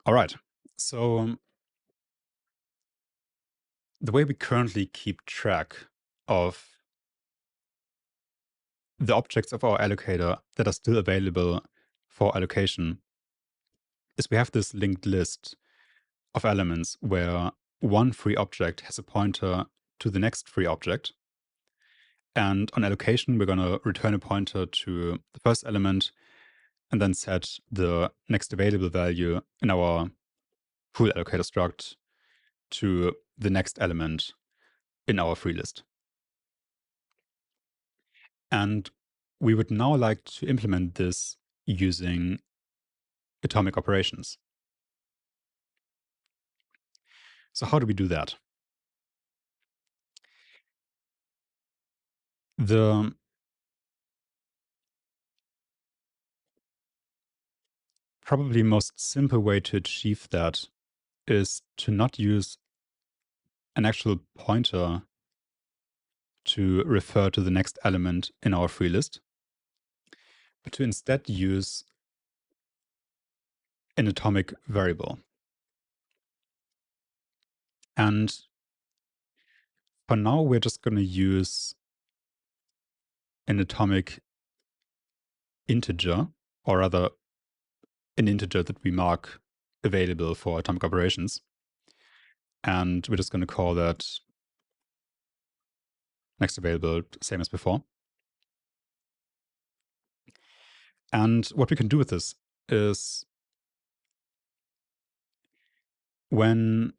All right. So the way we currently keep track of the objects of our allocator that are still available for allocation is we have this linked list of elements where one free object has a pointer to the next free object. And on allocation, we're going to return a pointer to the first element and then set the next available value in our full allocator struct to the next element in our free list. And we would now like to implement this using atomic operations. So how do we do that? The probably most simple way to achieve that is to not use an actual pointer to refer to the next element in our free list, but to instead use an atomic variable. And for now, we're just going to use an atomic integer, or rather an integer that we mark available for atomic operations. And we're just going to call that next available, same as before. And what we can do with this is when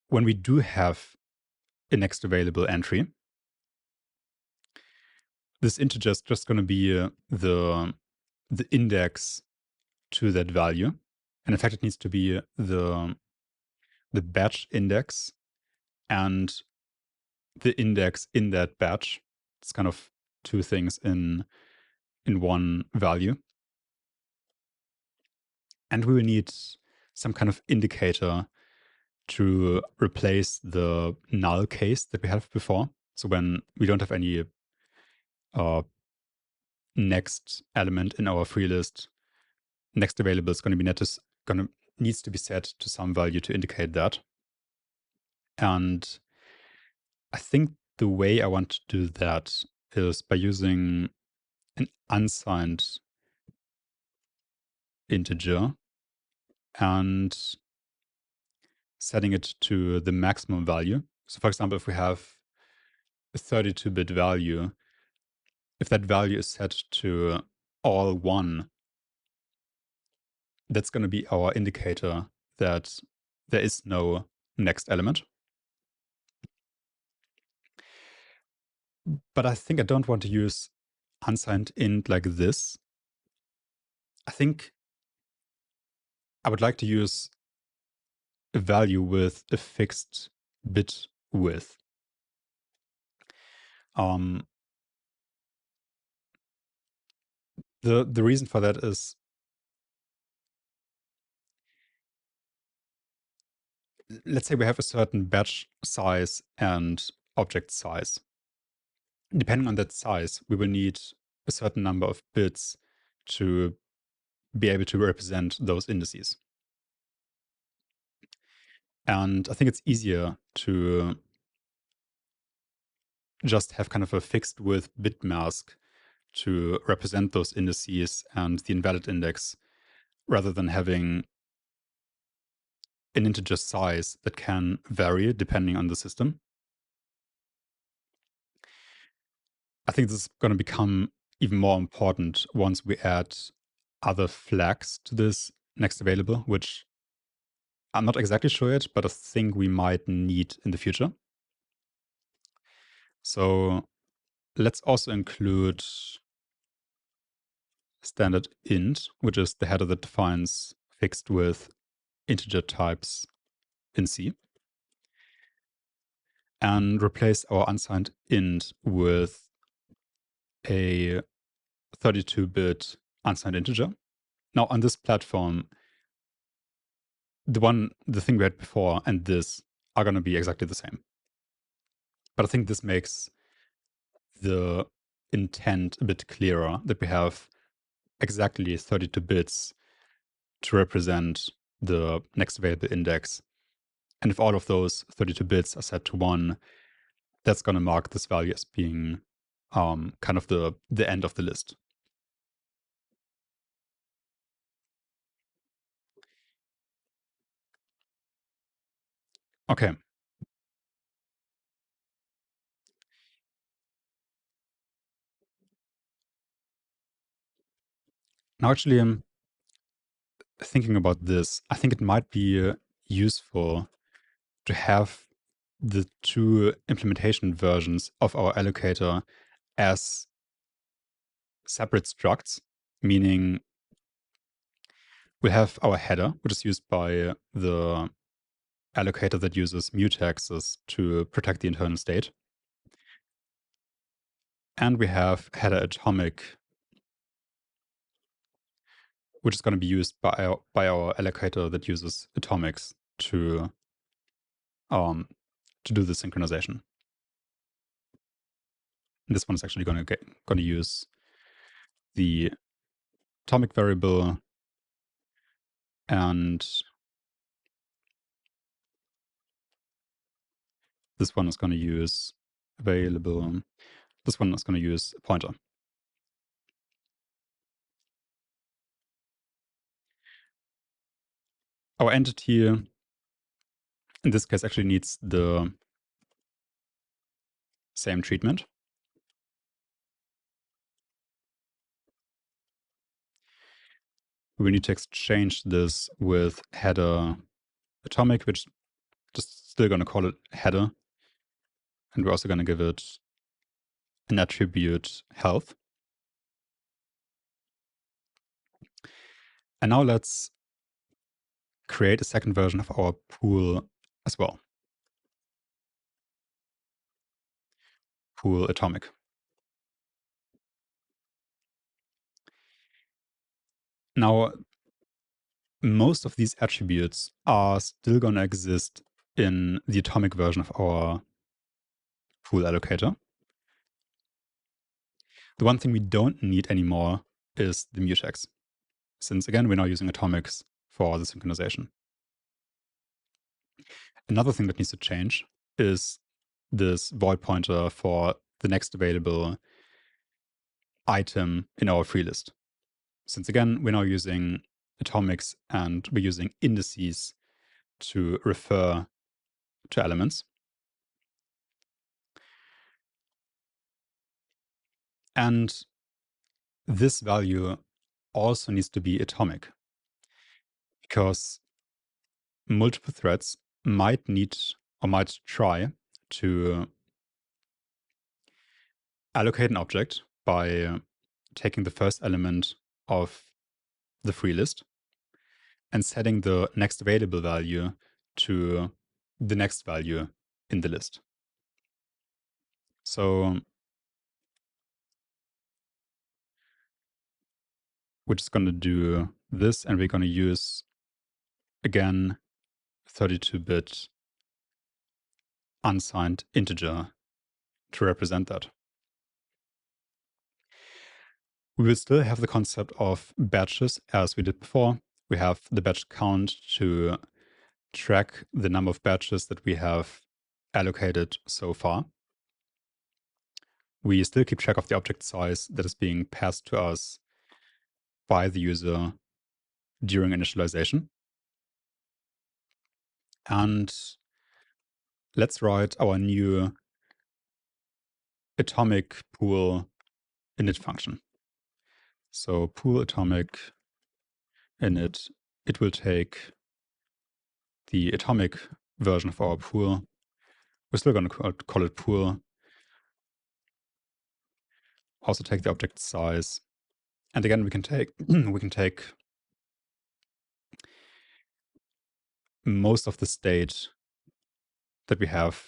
we do have a next available entry, this integer is just going to be the index to that value. And in fact, it needs to be the batch index and the index in that batch. It's kind of two things in one value. And we will need some kind of indicator to replace the null case that we had before. So when we don't have any next element in our free list, next available is going to be needs to be set to some value to indicate that. And I think the way I want to do that is by using an unsigned integer and setting it to the maximum value. So for example, if we have a 32-bit value, if that value is set to all 1, that's going to be our indicator that there is no next element. But I think I don't want to use unsigned int like this. I think I would like to use a value with a fixed bit width. The reason for that is let's say we have a certain batch size and object size. Depending on that size, we will need a certain number of bits to be able to represent those indices. And I think it's easier to just have kind of a fixed width bit mask to represent those indices and the invalid index rather than having an integer size that can vary depending on the system. I think this is going to become even more important once we add other flags to this next available, which I'm not exactly sure yet, but I think we might need in the future. So let's also include standard int, which is the header that defines fixed width integer types in C, and replace our unsigned int with a 32-bit unsigned integer. Now on this platform, the thing we had before and this are going to be exactly the same. But I think this makes the intent a bit clearer that we have exactly 32 bits to represent the next available index. And if all of those 32 bits are set to 1, that's going to mark this value as being kind of the end of the list. Okay. Now, actually, I'm thinking about this. I think it might be useful to have the two implementation versions of our allocator as separate structs, meaning we have our header, which is used by the allocator that uses mutexes to protect the internal state. And we have header atomic, which is going to be used by our allocator that uses atomics to do the synchronization. And this one is actually going to use the atomic variable, and this one is going to use available. This one is going to use a pointer. Our entity, in this case, actually needs the same treatment. We need to exchange this with header atomic, which just still going to call it header. And we're also going to give it an attribute health. And now let's create a second version of our pool as well. Pool atomic. Now, most of these attributes are still going to exist in the atomic version of our pool allocator. The one thing we don't need anymore is the mutex, since again, we're now using atomics for the synchronization. Another thing that needs to change is this void pointer for the next available item in our free list. Since again, we're now using atomics and we're using indices to refer to elements. And this value also needs to be atomic, because multiple threads might need or might try to allocate an object by taking the first element of the free list and setting the next available value to the next value in the list. So we're just going to do this, and we're going to use, again, 32-bit unsigned integer to represent that. We will still have the concept of batches as we did before. We have the batch count to track the number of batches that we have allocated so far. We still keep track of the object size that is being passed to us by the user during initialization. And let's write our new atomic pool init function. So pool atomic init, it will take the atomic version of our pool. We're still going to call it pool. Also take the object size. And again, we can take most of the state that we have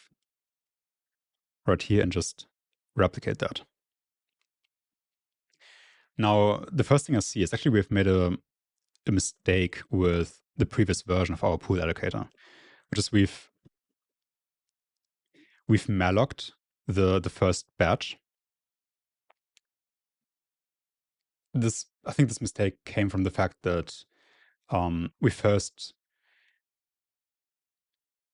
right here and just replicate that. Now, the first thing I see is actually we've made a mistake with the previous version of our pool allocator, which is we've mallocked the first batch. I think this mistake came from the fact that we first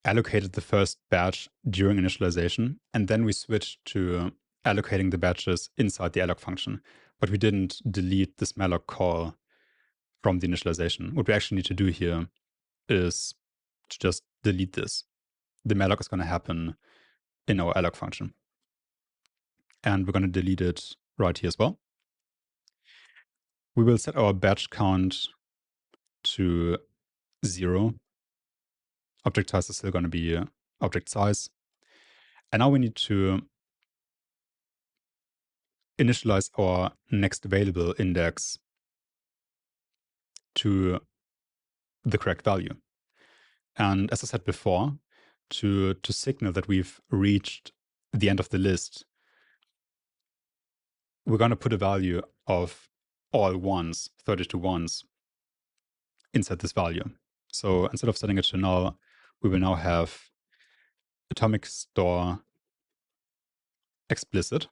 allocated the first batch during initialization, and then we switched to allocating the batches inside the alloc function. But we didn't delete this malloc call from the initialization. What we actually need to do here is to just delete this. The malloc is going to happen in our alloc function. And we're going to delete it right here as well. We will set our batch count to 0. Object size is still going to be object size. And now we need to initialize our next available index to the correct value. And as I said before, to signal that we've reached the end of the list, we're going to put a value of all ones, 32 ones, inside this value. So instead of setting it to null, we will now have atomic store explicit.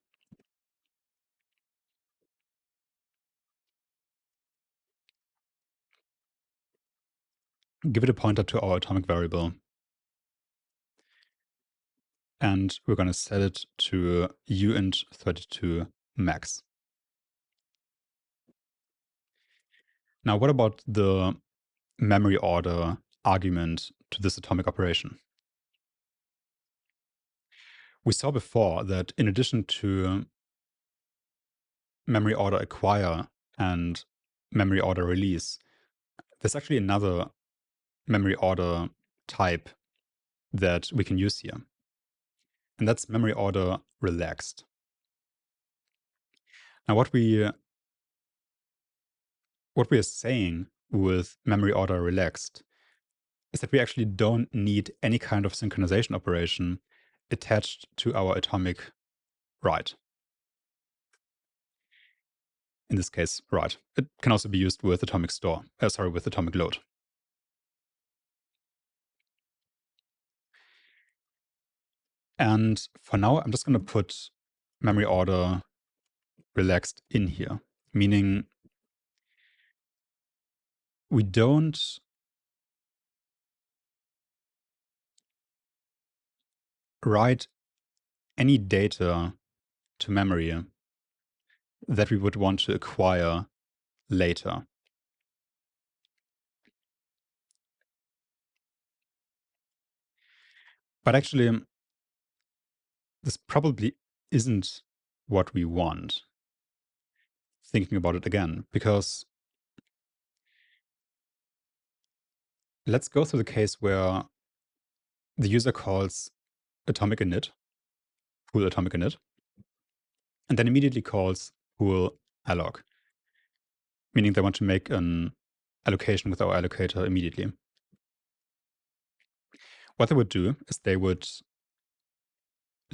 Give it a pointer to our atomic variable. And we're going to set it to uint32 max. Now, what about the memory order argument to this atomic operation? We saw before that in addition to memory order acquire and memory order release, there's actually another memory order type that we can use here. And that's memory order relaxed. Now, what we are saying with memory order relaxed is that we actually don't need any kind of synchronization operation attached to our atomic write. In this case, write. It can also be used with atomic store, with atomic load. And for now, I'm just going to put memory order relaxed in here, meaning we don't write any data to memory that we would want to acquire later. But actually, this probably isn't what we want, thinking about it again, because let's go through the case where the user calls atomic init, pool atomic init, and then immediately calls pool alloc, meaning they want to make an allocation with our allocator immediately. What they would do is they would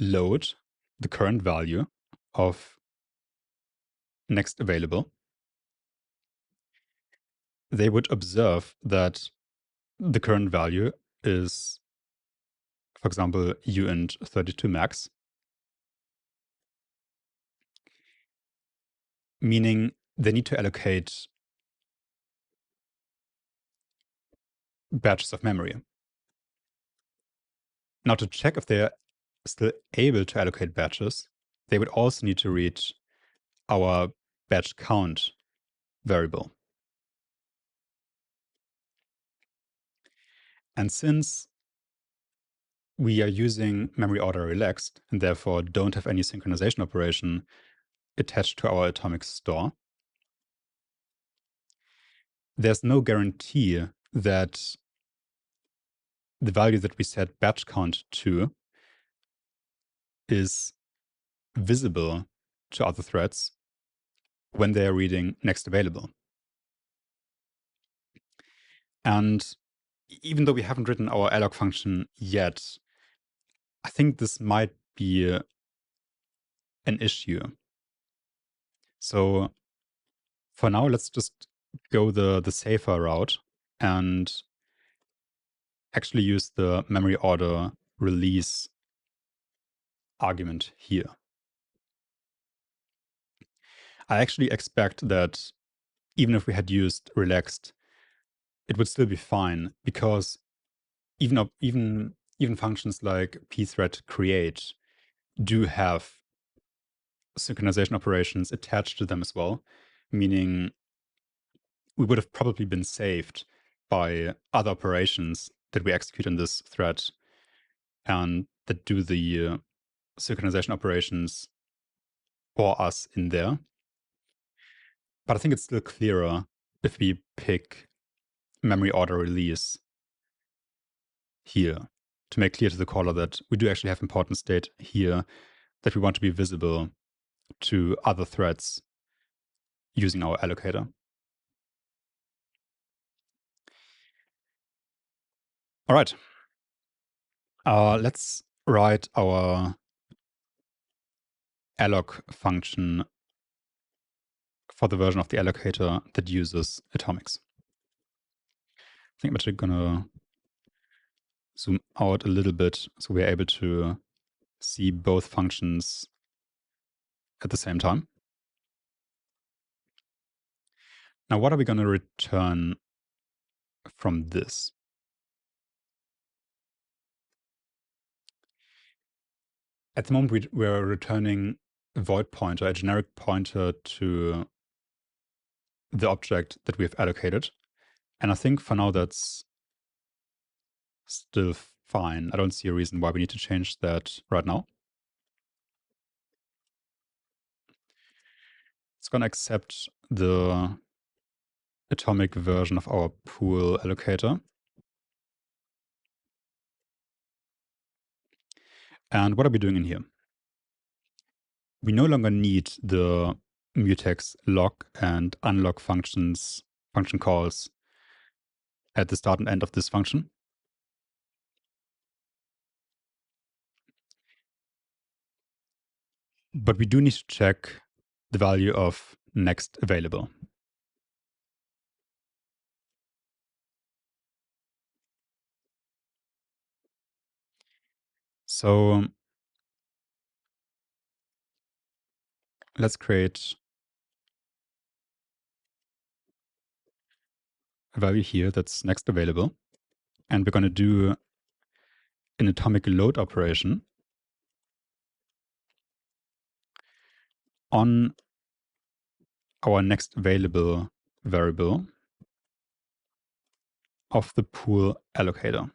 load the current value of next available. They would observe that the current value is, for example, uint32 max, meaning they need to allocate batches of memory. Now, to check if they're still able to allocate batches, they would also need to reach our batch count variable. And since we are using memory order relaxed and therefore don't have any synchronization operation attached to our atomic store, there's no guarantee that the value that we set batch count to is visible to other threads when they are reading next available. And even though we haven't written our alloc function yet, I think this might be an issue. So for now, let's just go the safer route and actually use the memory order release argument here. I actually expect that even if we had used relaxed, it would still be fine, because even even functions like pthread create do have synchronization operations attached to them as well, meaning we would have probably been saved by other operations that we execute in this thread and that do the synchronization operations for us in there. But I think it's still clearer if we pick memory order release here to make clear to the caller that we do actually have important state here that we want to be visible to other threads using our allocator. All right. Let's write our alloc function for the version of the allocator that uses atomics. I think I'm actually gonna zoom out a little bit so we're able to see both functions at the same time. Now, what are we gonna return from this? At the moment, we're returning a void pointer, a generic pointer to the object that we've allocated. And I think for now that's still fine. I don't see a reason why we need to change that right now. It's going to accept the atomic version of our pool allocator. And what are we doing in here? We no longer need the mutex lock and unlock function calls at the start and end of this function. But we do need to check the value of next available. So let's create a value here that's next available. And we're going to do an atomic load operation on our next available variable of the pool allocator.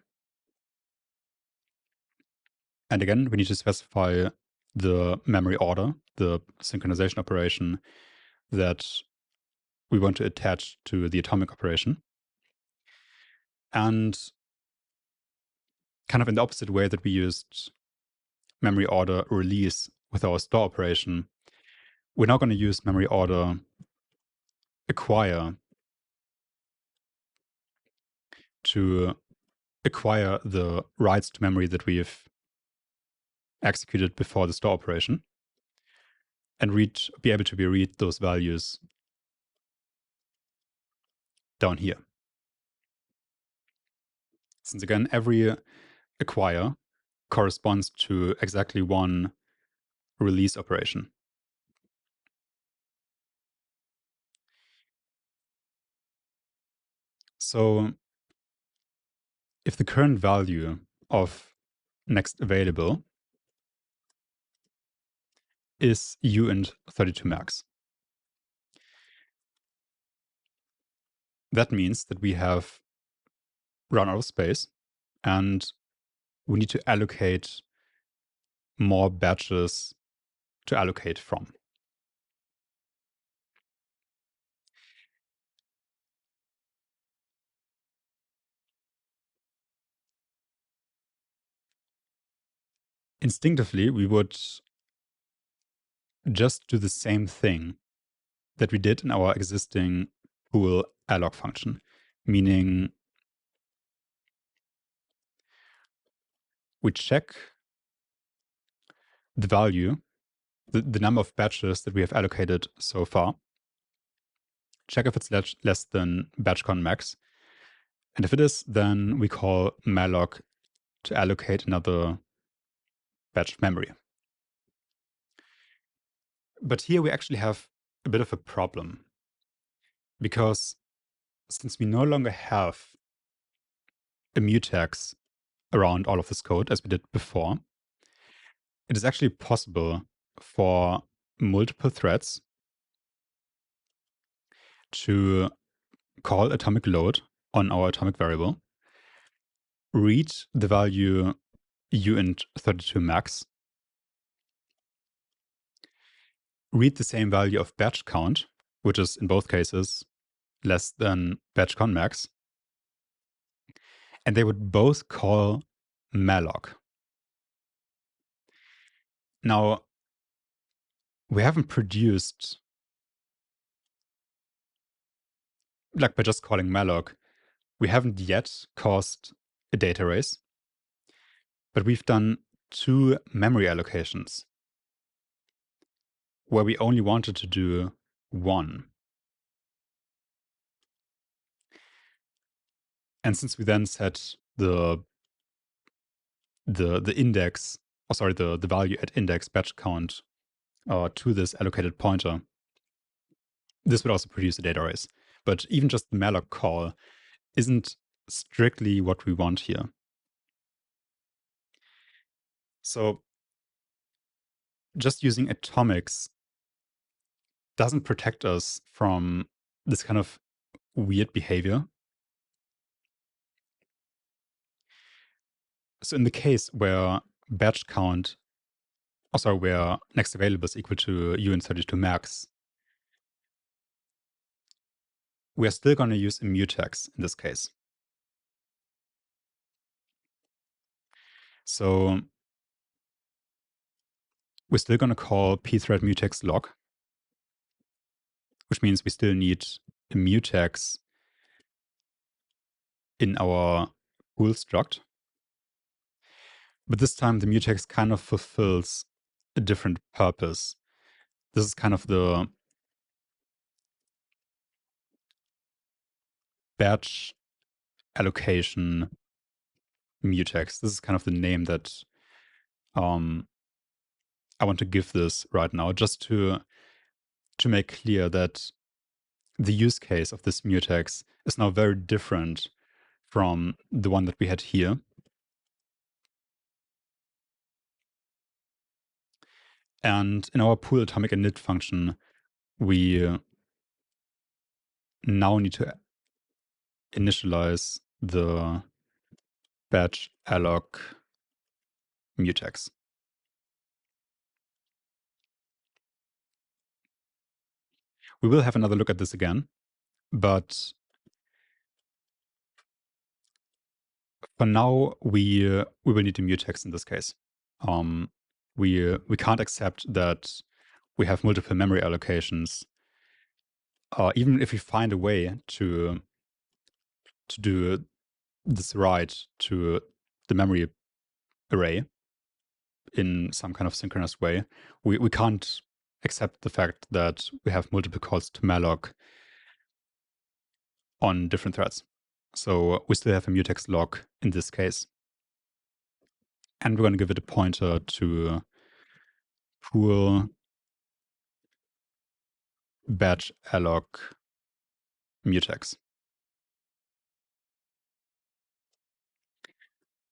And again, we need to specify the memory order, the synchronization operation that we want to attach to the atomic operation. And kind of in the opposite way that we used memory order release with our store operation, we're now going to use memory order acquire to acquire the writes to memory that we've executed before the store operation and be able to read those values down here. Since again, every acquire corresponds to exactly one release operation. So if the current value of next available is uint 32 max, that means that we have run out of space and we need to allocate more batches to allocate from. Instinctively, we would just do the same thing that we did in our existing pool alloc function, meaning we check the value, the number of batches that we have allocated so far, check if it's less than batchcon max. And if it is, then we call malloc to allocate another batch of memory. But here we actually have a bit of a problem because since we no longer have a mutex around all of this code as we did before. It is actually possible for multiple threads to call atomic load on our atomic variable, read the value uint32 max, read the same value of batch count, which is in both cases less than batch count max, and they would both call malloc. Now, we haven't produced, like by just calling malloc, we haven't yet caused a data race, but we've done 2 memory allocations where we only wanted to do 1. And since we then set the index, the value at index batch count to this allocated pointer, this would also produce a data race. But even just the malloc call isn't strictly what we want here. So just using atomics doesn't protect us from this kind of weird behavior. So in the case where batch count, where next available is equal to uint32 max, we are still going to use a mutex in this case. So we're still going to call pthread mutex log, which means we still need a mutex in our bool struct. But this time the mutex kind of fulfills a different purpose. This is kind of the batch allocation mutex. This is kind of the name that I want to give this right now, just to make clear that the use case of this mutex is now very different from the one that we had here. And in our pool atomic init function, we now need to initialize the batch alloc mutex. We will have another look at this again, but for now, we will need a mutex in this case. We can't accept that we have multiple memory allocations, even if we find a way to do this write to the memory array in some kind of synchronous way. We can't accept the fact that we have multiple calls to malloc on different threads. So we still have a mutex log in this case. And we're going to give it a pointer to pool batch alloc mutex.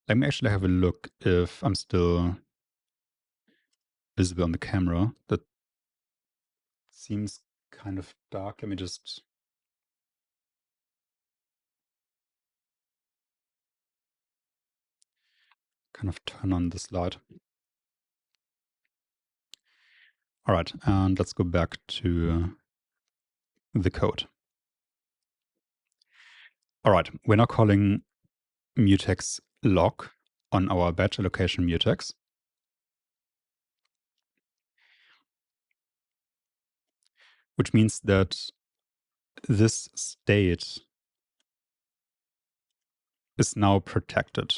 Let me actually have a look if I'm still visible on the camera. That seems kind of dark. Let me just kind of turn on this light. All right, and let's go back to the code. All right, we're now calling mutex log on our batch allocation mutex. Which means that this state is now protected.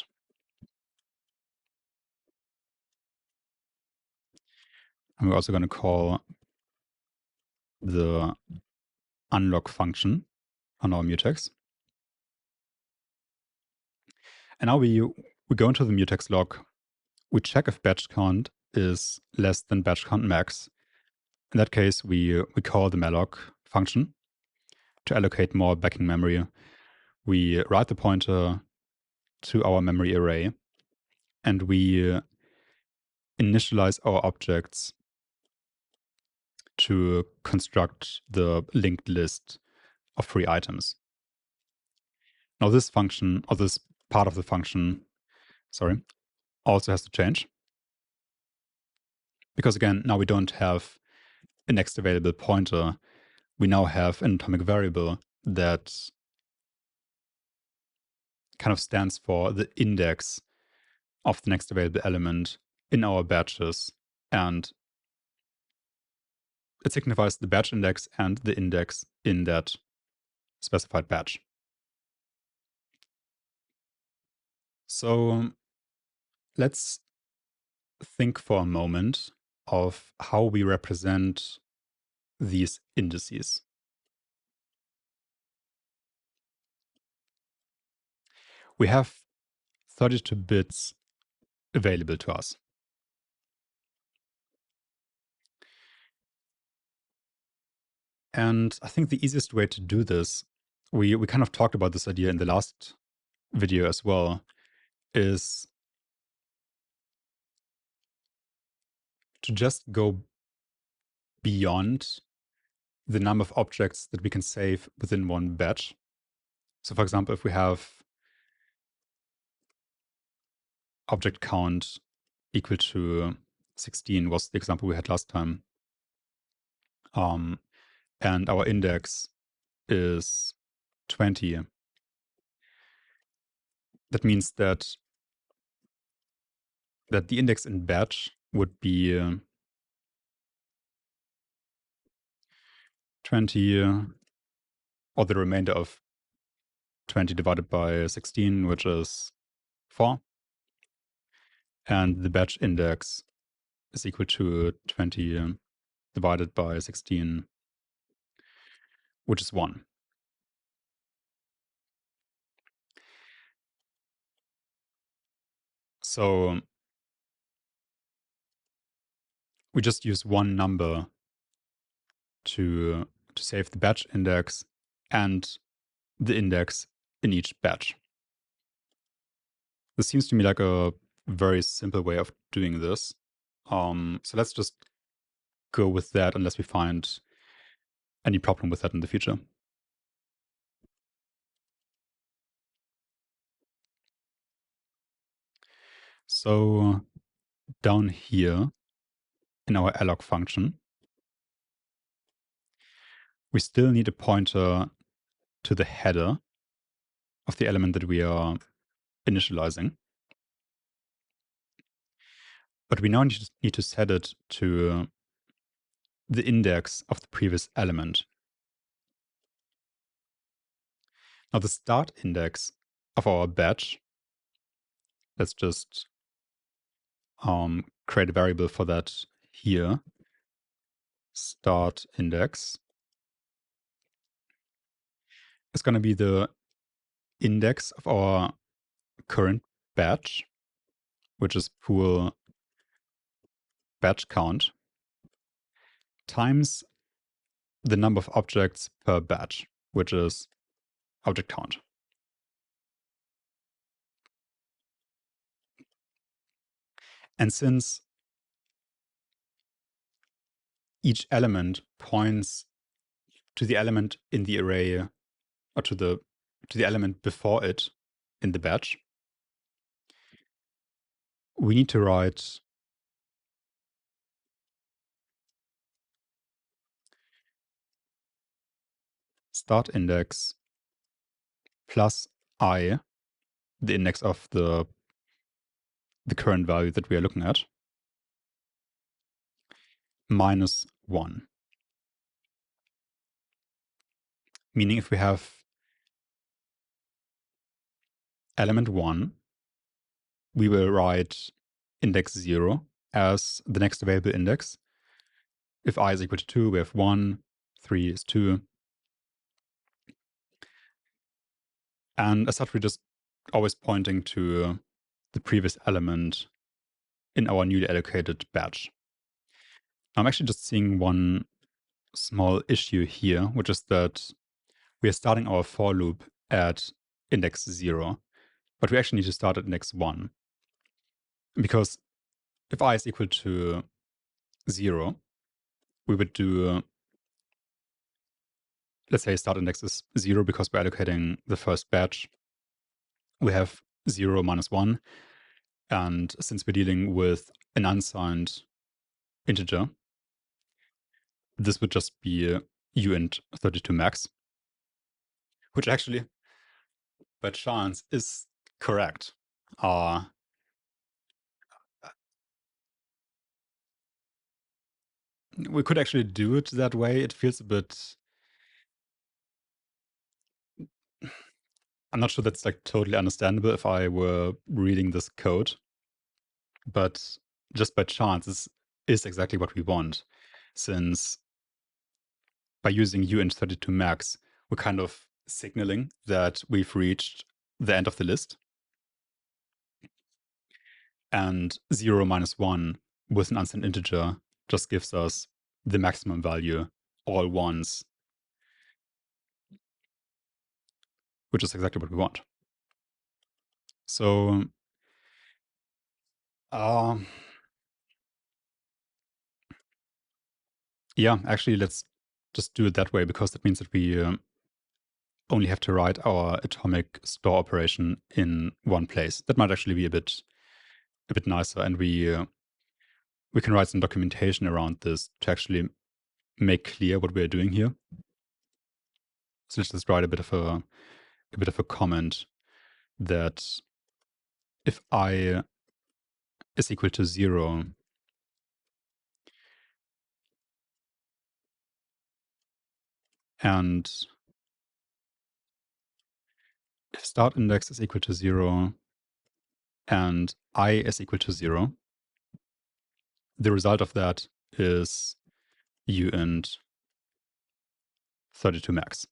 And we're also going to call the unlock function on our mutex. And now we go into the mutex log. We check if batch count is less than batch count max. In that case, we call the malloc function to allocate more backing memory. We write the pointer to our memory array. and we initialize our objects to construct the linked list of free items. Now this function, or this part of the function, also has to change. Because again, now we don't have a next available pointer. We now have an atomic variable that kind of stands for the index of the next available element in our batches. And it signifies the batch index and the index in that specified batch. So let's think for a moment of how we represent these indices. We have 32 bits available to us. And I think the easiest way to do this, we kind of talked about this idea in the last video as well, is to just go beyond the number of objects that we can save within one batch. So for example, if we have object count equal to 16 was the example we had last time, and our index is 20, that means that the index in batch would be 20, or the remainder of 20 divided by 16, which is 4. And the batch index is equal to 20 divided by 16, which is 1. So we just use one number to save the batch index and the index in each batch. This seems to me like a very simple way of doing this. So let's just go with that unless we find any problem with that in the future. So down here in our alloc function, we still need a pointer to the header of the element that we are initializing. But we now need to set it to the index of the previous element. Now the start index of our batch, let's just create a variable for that here, start index, is going to be the index of our current batch, which is pool batch count, times the number of objects per batch, which is object count. And since each element points to the element in the array, or to the element before it in the batch, we need to write start index plus I, the index of the current value that we are looking at, minus 1. Meaning if we have element 1, we will write index 0 as the next available index. If I is equal to 2, we have 1, 3 is 2. And as such, we're just always pointing to the previous element in our newly allocated batch. I'm actually just seeing one small issue here, which is that we are starting our for loop at index 0, but we actually need to start at index 1. because if I is equal to 0, we would do, let's say start index is 0 because we're allocating the first batch. We have 0 minus 1. And since we're dealing with an unsigned integer, this would just be uint 32 max, which actually, by chance, is correct. We could actually do it that way. It feels a bit. I'm not sure that's like totally understandable if I were reading this code, but just by chance, this is exactly what we want, since by using uint32 max, we're kind of signaling that we've reached the end of the list. And 0 minus 1 with an unsigned integer just gives us the maximum value all ones, which is exactly what we want. So, yeah, actually, let's just do it that way, because that means that we only have to write our atomic store operation in one place. That might actually be a bit nicer, and we can write some documentation around this to actually make clear what we're doing here. So let's just write a bit of a comment that if I is equal to 0, and if start index is equal to 0 and I is equal to 0, the result of that is uint 32 max,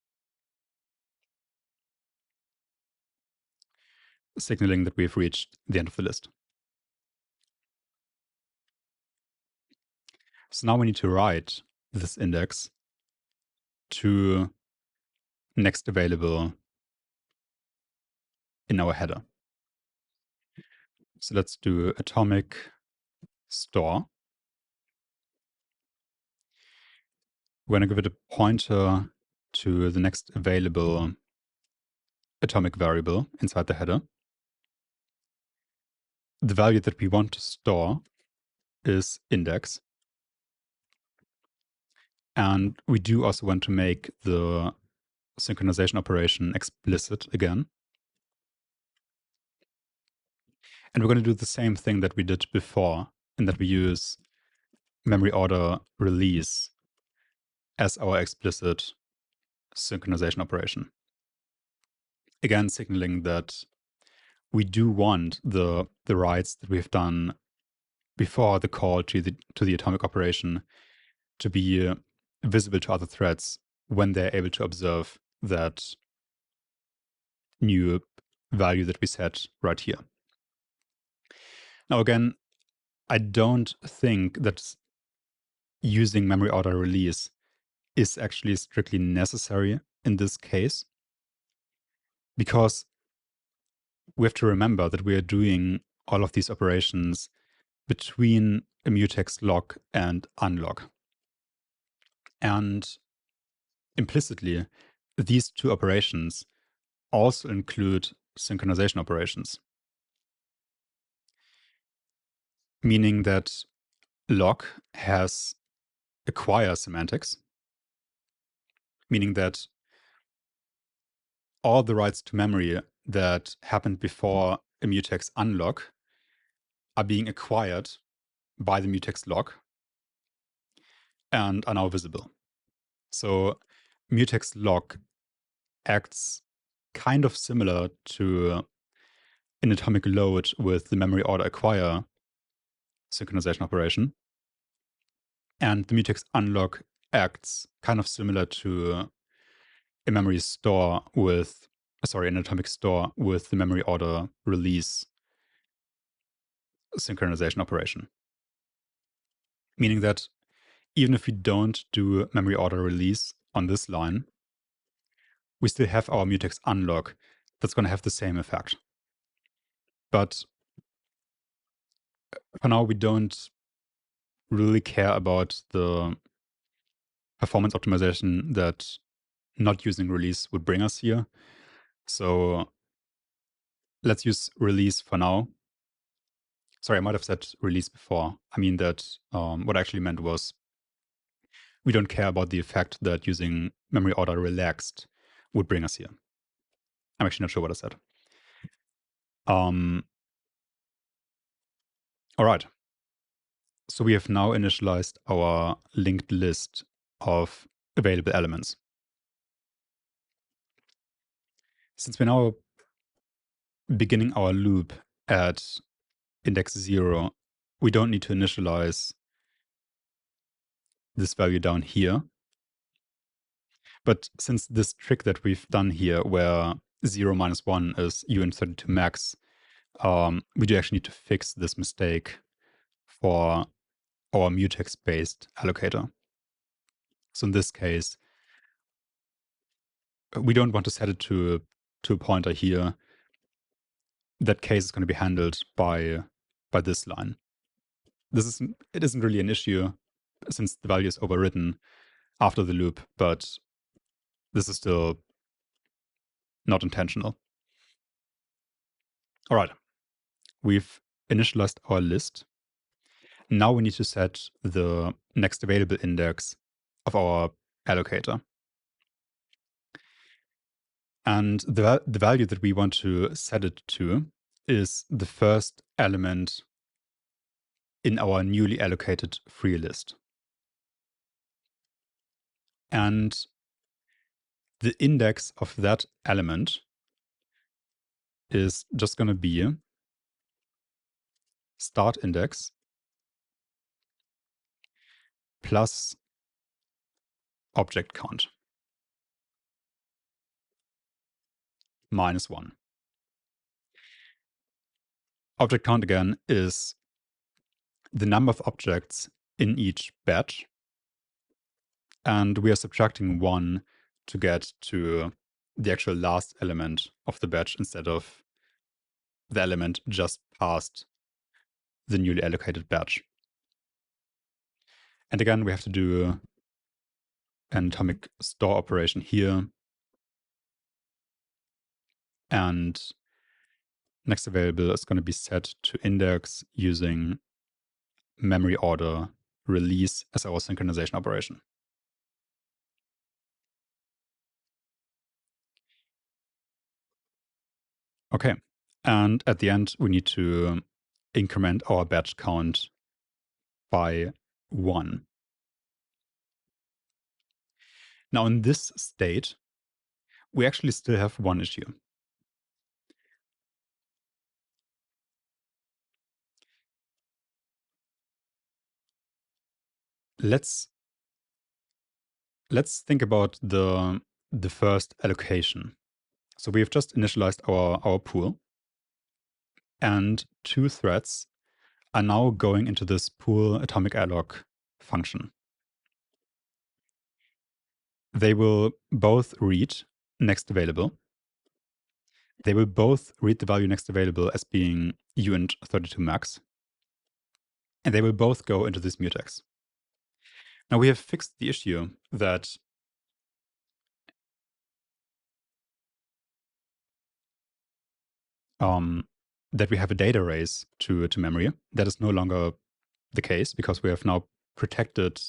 signaling that we've reached the end of the list. So now we need to write this index to next available in our header. So let's do atomic store. We're going to give it a pointer to the next available atomic variable inside the header. The value that we want to store is index. And we do also want to make the synchronization operation explicit again. And we're going to do the same thing that we did before, in that we use memory order release as our explicit synchronization operation. Again, signaling that we do want the writes that we've done before the call to the atomic operation to be visible to other threads when they're able to observe that new value that we set right here. Now, again, I don't think that using memory order release is actually strictly necessary in this case, because we have to remember that we are doing all of these operations between a mutex lock and unlock. And implicitly, these two operations also include synchronization operations, meaning that lock has acquire semantics, meaning that all the writes to memory that happened before a mutex unlock are being acquired by the mutex lock and are now visible. So mutex lock acts kind of similar to an atomic load with the memory order acquire synchronization operation. And the mutex unlock acts kind of similar to a memory store with, an atomic store with the memory order release synchronization operation. Meaning that even if we don't do memory order release on this line, we still have our mutex unlock that's going to have the same effect. But for now, we don't really care about the performance optimization that not using release would bring us here. So let's use release for now. Sorry, I might have said release before. I mean that what I actually meant was we don't care about the effect that using memory order relaxed would bring us here. I'm actually not sure what I said. All right. So we have now initialized our linked list of available elements. Since we're now beginning our loop at index 0, we don't need to initialize this value down here. But since this trick that we've done here, where 0 minus 1 is UN32 max, we do actually need to fix this mistake for our mutex-based allocator. So in this case, we don't want to set it to a pointer here. That case is going to be handled by this line. It isn't really an issue since the value is overwritten after the loop, but this is still not intentional. All right, we've initialized our list. Now we need to set the next available index of our allocator. And the value that we want to set it to is the first element in our newly allocated free list. And the index of that element is just going to be start index plus object count minus 1. Object count, again, is the number of objects in each batch. And we are subtracting 1 to get to the actual last element of the batch instead of the element just past the newly allocated batch. And again, we have to do an atomic store operation here. And next available is going to be set to index using memory order release as our synchronization operation. Okay, and at the end, we need to increment our batch count by 1. Now, in this state, we actually still have one issue. Let's think about the first allocation. So we've just initialized our pool, and 2 threads are now going into this pool atomic alloc function. They will both read next available. They will both read the value next available as being uint32 max. And they will both go into this mutex. Now we have fixed the issue that that we have a data race to memory. That is no longer the case because we have now protected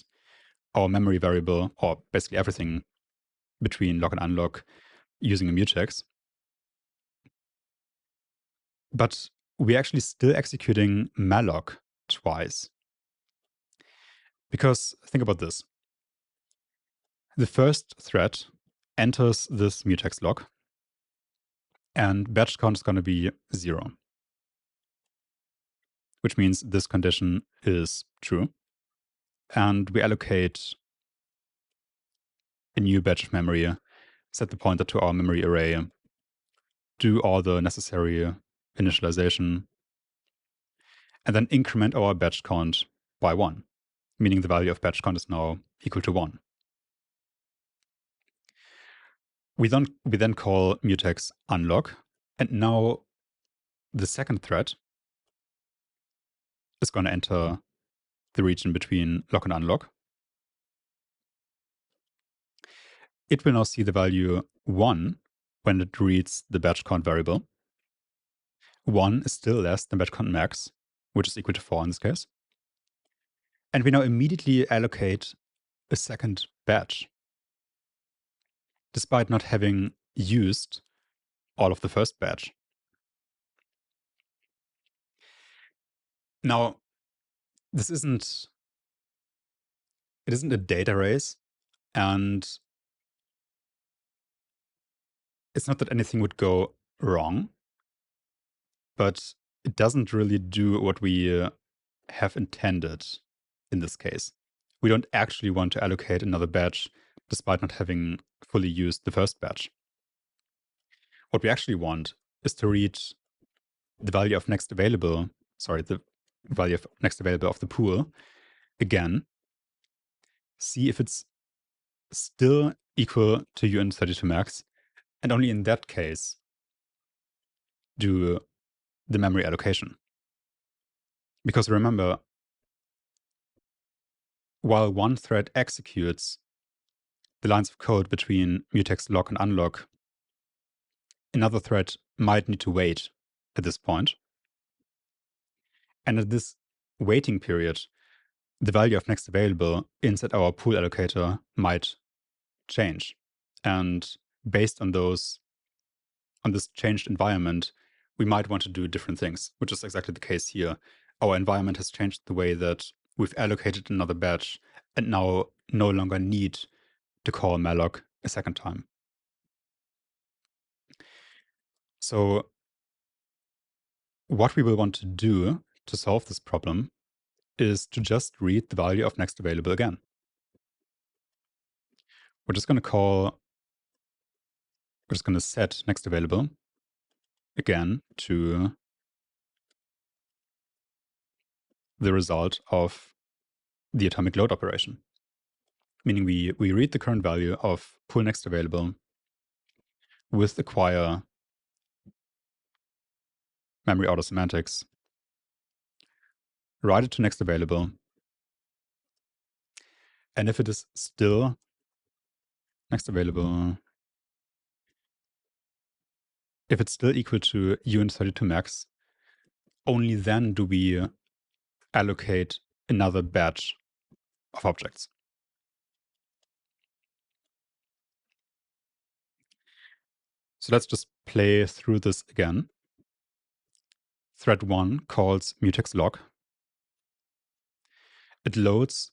our memory variable, or basically everything between lock and unlock, using a mutex. But we're actually still executing malloc twice. Because think about this. The first thread enters this mutex lock, and batch count is going to be 0, which means this condition is true. And we allocate a new batch of memory, set the pointer to our memory array, do all the necessary initialization, and then increment our batch count by 1, meaning the value of batch count is now equal to 1. We then call mutex unlock, and now the second thread is going to enter the region between lock and unlock. It will now see the value 1 when it reads the batch count variable. 1 is still less than batch count max, which is equal to 4 in this case. And we now immediately allocate a second batch, despite not having used all of the first batch. Now, it isn't a data race, and it's not that anything would go wrong, but it doesn't really do what we have intended in this case. We don't actually want to allocate another batch despite not having fully used the first batch. What we actually want is to read the value of next available, the value of next available of the pool again, see if it's still equal to UN32 max, and only in that case do the memory allocation. Because remember, while one thread executes the lines of code between mutex lock and unlock, another thread might need to wait at this point. And at this waiting period, the value of next available inside our pool allocator might change. And based on this changed environment, we might want to do different things, which is exactly the case here. Our environment has changed the way that we've allocated another batch and now no longer need to call malloc a second time. So what we will want to do to solve this problem is to just read the value of next available again. We're just going to set next available again to the result of the atomic load operation. Meaning we read the current value of pool next available with acquire memory order semantics, write it to next available, and if it is still next available, if it's still equal to UN32 max, only then do we allocate another batch of objects. So let's just play through this again. Thread 1 calls mutex lock. It loads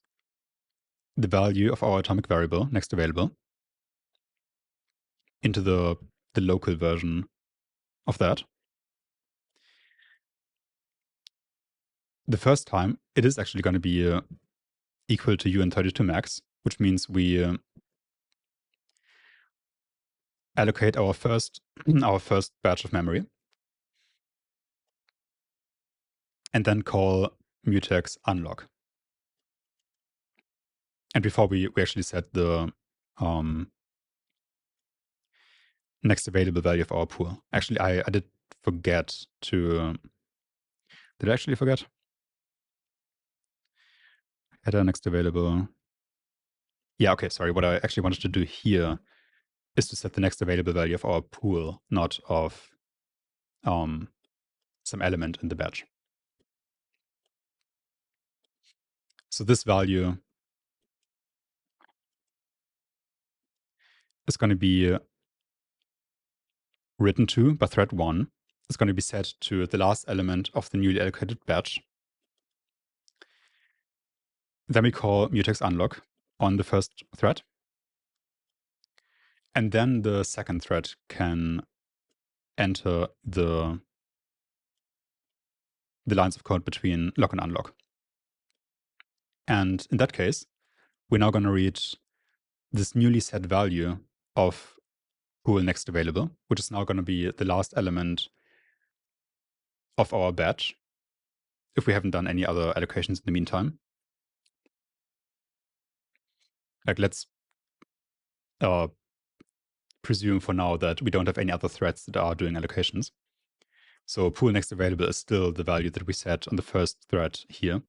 the value of our atomic variable next available into the local version of that. The first time, it is actually going to be equal to UN32 max, which means we allocate our first batch of memory and then call mutex unlock. And before we actually set the next available value of our pool. Actually, I did forget to... did I actually forget? Header next available. Yeah, okay, sorry. What I actually wanted to do here is to set the next available value of our pool, not of some element in the batch. So this value is going to be written to by thread 1. It's going to be set to the last element of the newly allocated batch. Then we call mutex unlock on the first thread. And then the second thread can enter the lines of code between lock and unlock. And in that case, we're now going to read this newly set value of pool next available, which is now going to be the last element of our batch, if we haven't done any other allocations in the meantime. Like, let's presume for now that we don't have any other threads that are doing allocations. So pool next available is still the value that we set on the first thread here.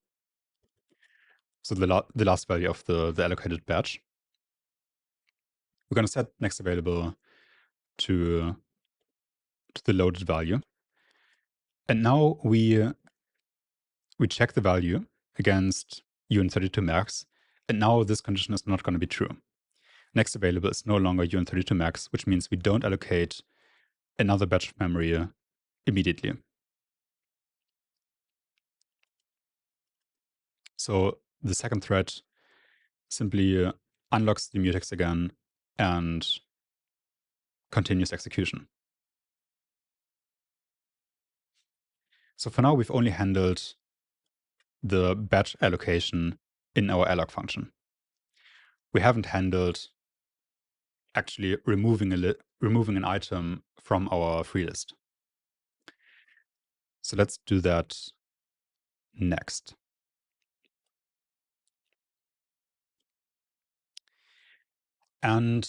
So the last value of the allocated batch. We're going to set next available to the loaded value. And now we check the value against UN32 max. And now this condition is not going to be true. Next available is no longer UN32 max, which means we don't allocate another batch of memory immediately. So the second thread simply unlocks the mutex again and continues execution. So for now, we've only handled the batch allocation in our alloc function. We haven't handled actually removing an item from our free list. So let's do that next. And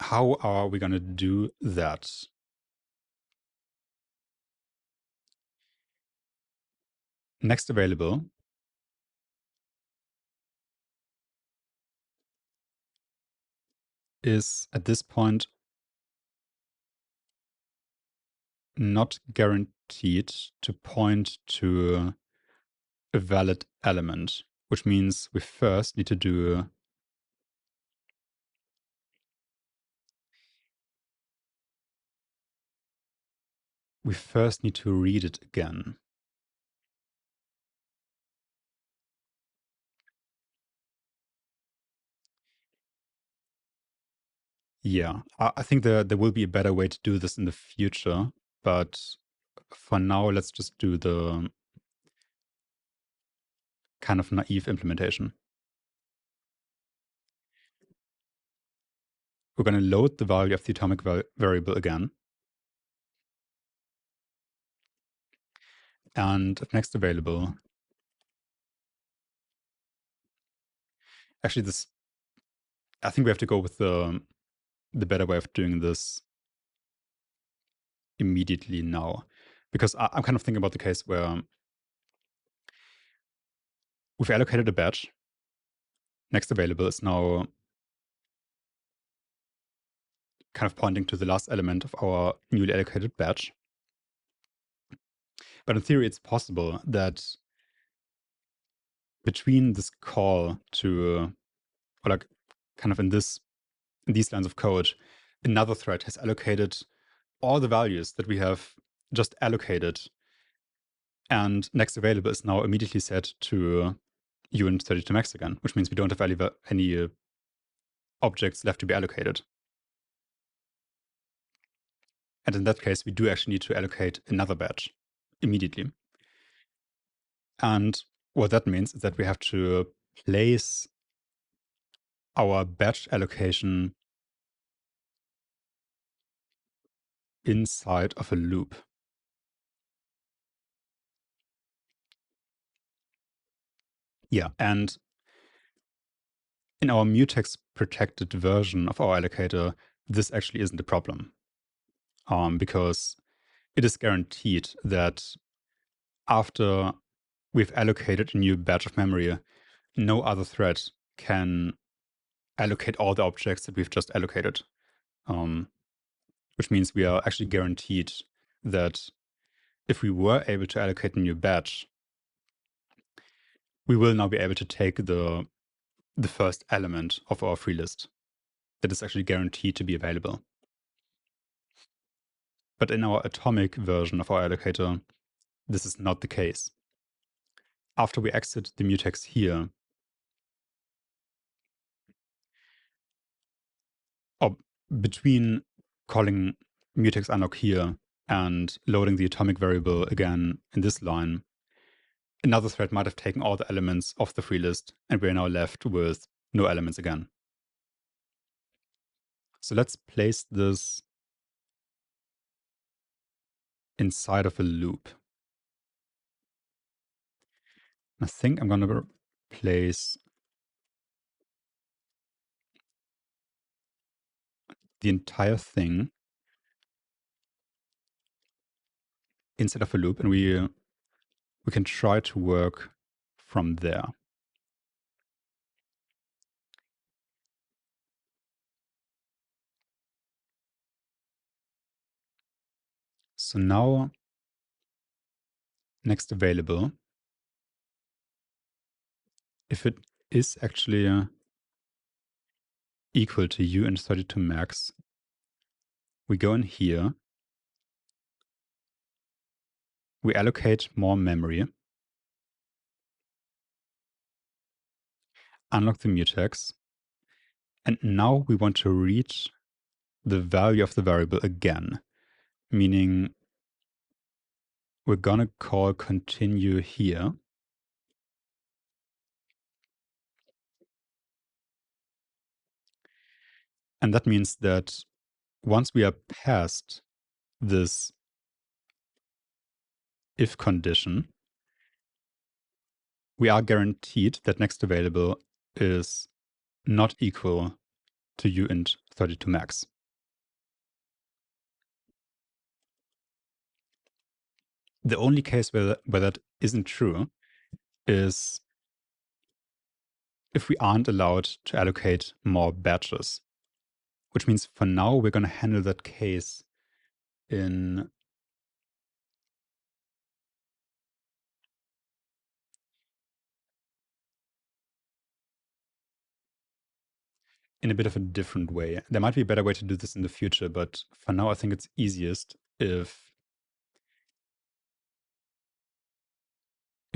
how are we going to do that? Next available is at this point not guaranteed to point to a valid element, which means we first need to read it again. Yeah, I think there will be a better way to do this in the future, but for now, let's just do the kind of naive implementation. We're going to load the value of the atomic variable again. And if next available, actually I think we have to go with the better way of doing this immediately now. Because I'm kind of thinking about the case where we've allocated a batch. Next available is now kind of pointing to the last element of our newly allocated batch. But in theory, it's possible that between this call to, or like kind of in these lines of code, another thread has allocated all the values that we have just allocated. And next available is now immediately set to UN32 max again, which means we don't have any objects left to be allocated. And in that case, we do actually need to allocate another batch immediately. And what that means is that we have to place our batch allocation inside of a loop. Yeah, and in our mutex protected version of our allocator, this actually isn't a problem. Because it is guaranteed that after we've allocated a new batch of memory, no other thread can allocate all the objects that we've just allocated. Which means we are actually guaranteed that if we were able to allocate a new batch, we will now be able to take the first element of our free list that is actually guaranteed to be available. But in our atomic version of our allocator, this is not the case. After we exit the mutex here, or between calling mutex unlock here and loading the atomic variable again in this line, another thread might have taken all the elements of the free list, and we're now left with no elements again. So let's place this inside of a loop. I think I'm going to place the entire thing inside of a loop, and we can try to work from there. So now, next available, if it is actually equal to uint32 max, we go in here, we allocate more memory, unlock the mutex, and now we want to read the value of the variable again, meaning we're gonna call continue here. And that means that once we are past this if condition, we are guaranteed that next available is not equal to uint32 max. The only case where that isn't true is if we aren't allowed to allocate more batches, which means for now we're going to handle that case in a bit of a different way. There might be a better way to do this in the future, but for now I think it's easiest if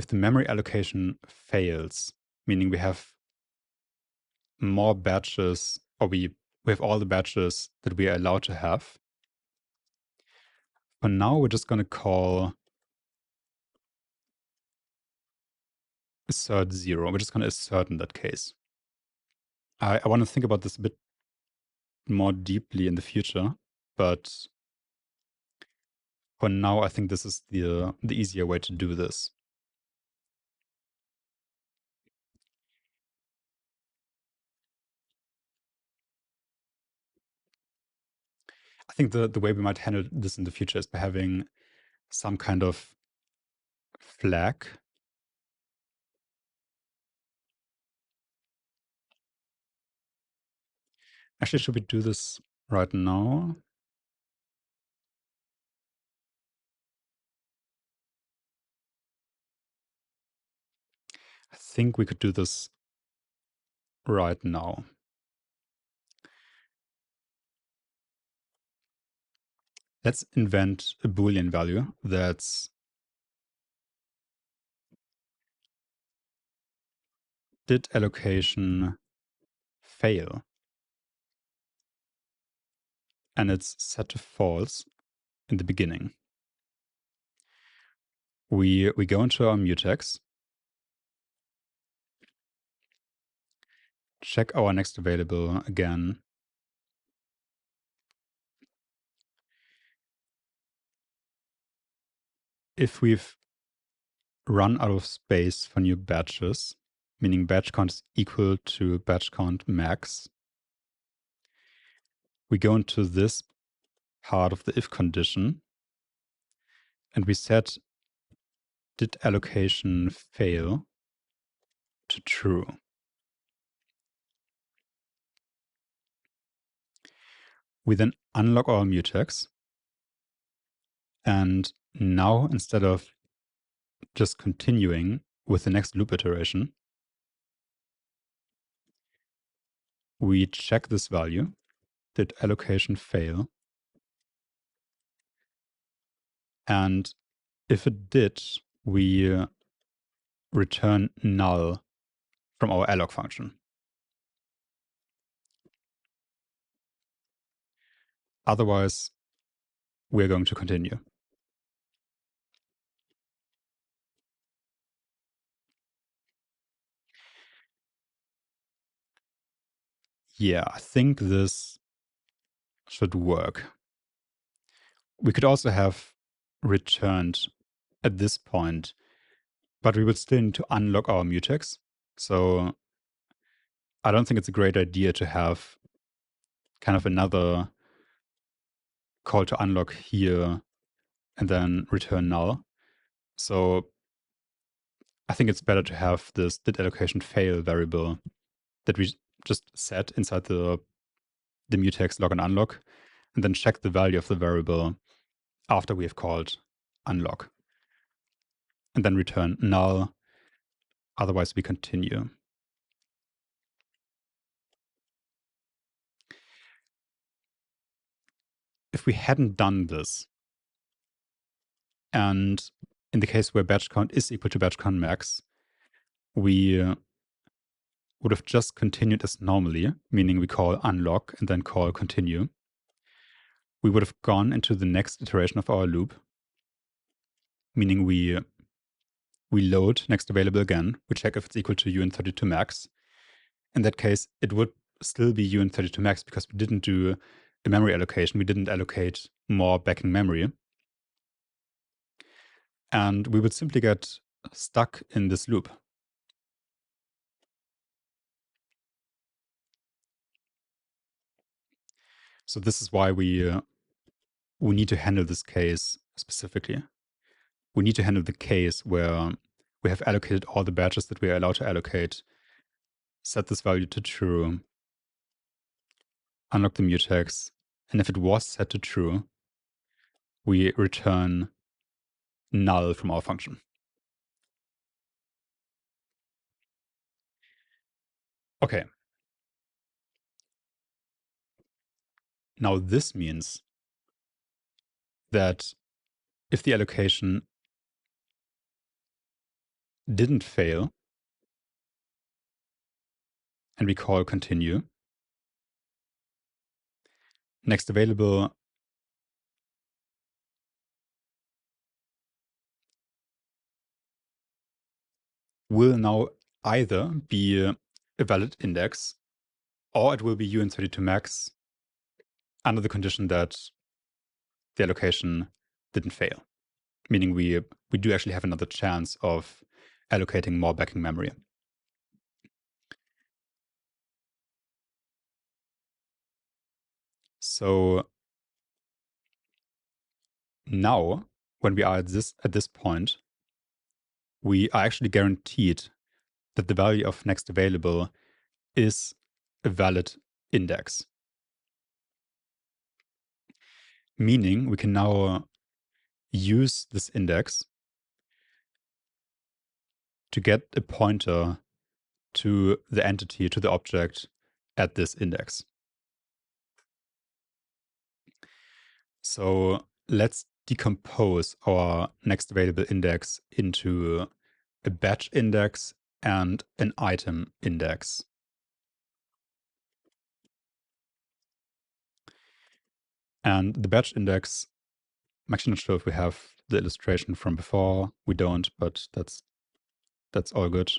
the memory allocation fails, meaning we have more batches, or we have all the batches that we are allowed to have. For now, we're just going to call assert 0. We're just going to assert in that case. I want to think about this a bit more deeply in the future, but for now, I think this is the easier way to do this. I think the way we might handle this in the future is by having some kind of flag. Actually, should we do this right now? I think we could do this right now. Let's invent a Boolean value that's did allocation fail? And it's set to false in the beginning. We go into our mutex, check our next available again. If we've run out of space for new batches, meaning batch count is equal to batch count max, we go into this part of the if condition and we set did allocation fail to true. We then unlock our mutex, and now instead of just continuing with the next loop iteration, we check this value, did allocation fail? And if it did, we return null from our alloc function. Otherwise, we're going to continue. Yeah, I think this should work. We could also have returned at this point, but we would still need to unlock our mutex. So I don't think it's a great idea to have kind of another call to unlock here and then return null. So I think it's better to have this did allocation fail variable that we just set inside the mutex log and unlock, and then check the value of the variable after we have called unlock, and then return null. Otherwise, we continue. If we hadn't done this, and in the case where batch count is equal to batch count max, we would have just continued as normally, meaning we call unlock and then call continue. We would have gone into the next iteration of our loop, meaning we load next available again. We check if it's equal to uint32 max. In that case, it would still be uint32 max because we didn't do a memory allocation. We didn't allocate more backing memory. And we would simply get stuck in this loop. So this is why we need to handle this case specifically. We need to handle the case where we have allocated all the batches that we are allowed to allocate, set this value to true, unlock the mutex, and if it was set to true, we return null from our function. Okay. Now this means that if the allocation didn't fail and we call continue, next available will now either be a valid index or it will be uint32 max under the condition that the allocation didn't fail, meaning we do actually have another chance of allocating more backing memory. So now, when we are at this point, we are actually guaranteed that the value of next available is a valid index. Meaning we can now use this index to get a pointer to the entity, to the object at this index. So let's decompose our next available index into a batch index and an item index. And the batch index, I'm actually not sure if we have the illustration from before. We don't, but that's all good.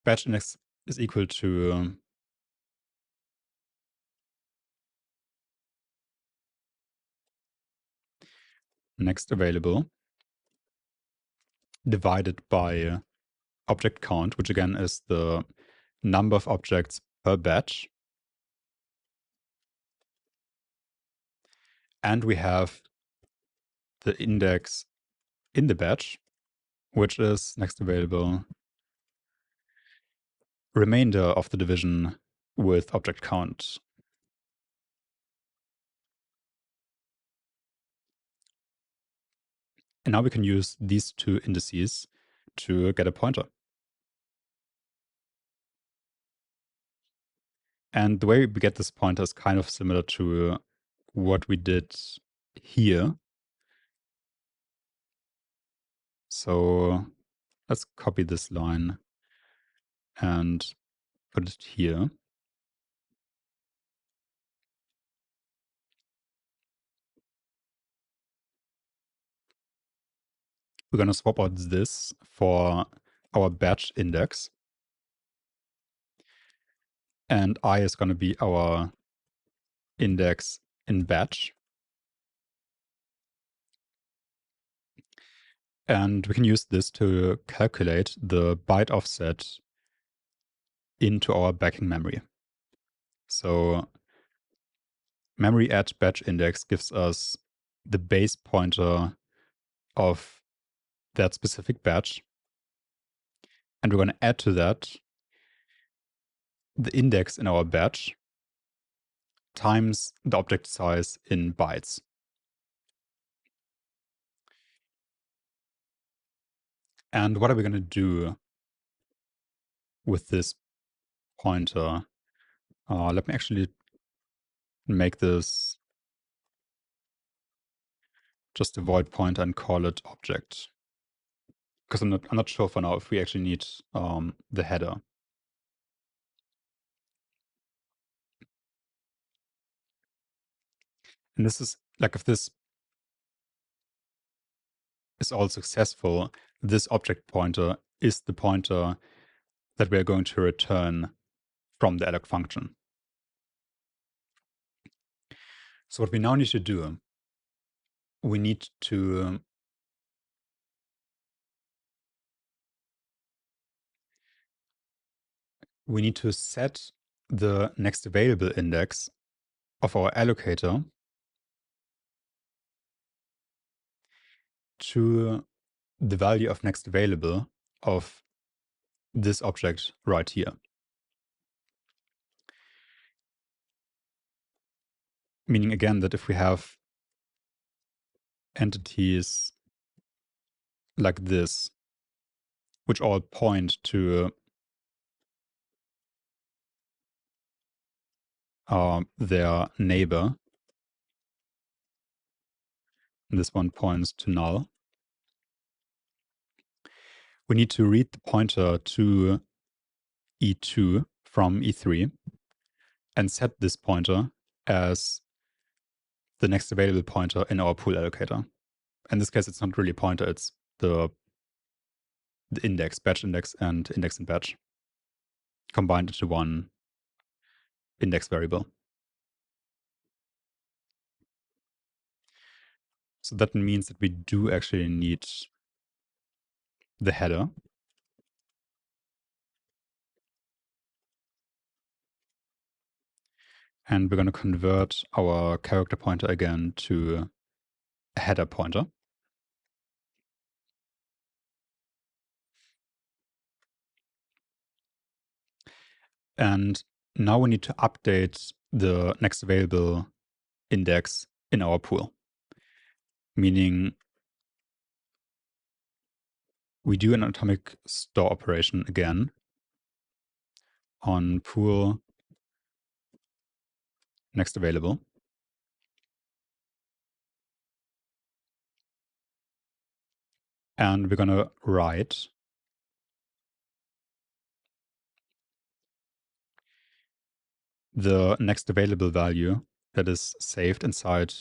Batch index is equal to next available divided by object count, which again is the number of objects per batch. And we have the index in the batch, which is next available remainder of the division with object count. And now we can use these two indices to get a pointer. And the way we get this pointer is kind of similar to what we did here. So let's copy this line and put it here. We're going to swap out this for our batch index. And I is going to be our index in batch. And we can use this to calculate the byte offset into our backing memory. So memory at batch index gives us the base pointer of that specific batch. And we're going to add to that the index in our batch times the object size in bytes. And what are we going to do with this pointer? Let me actually make this just a void pointer and call it object. Because I'm not sure for now if we actually need the header. And this is like, if this is all successful, this object pointer is the pointer that we're going to return from the alloc function. So what we now need to do, we need to set the next available index of our allocator to the value of next available of this object right here. Meaning again that if we have entities like this, which all point to their neighbor, and this one points to null, we need to read the pointer to E2 from E3 and set this pointer as the next available pointer in our pool allocator. In this case, it's not really a pointer, it's the index, batch index and index and batch combined into one index variable. So that means that we do actually need the header. And we're going to convert our character pointer again to a header pointer. And now we need to update the next available index in our pool. Meaning we do an atomic store operation again on pool next available. And we're going to write the next available value that is saved inside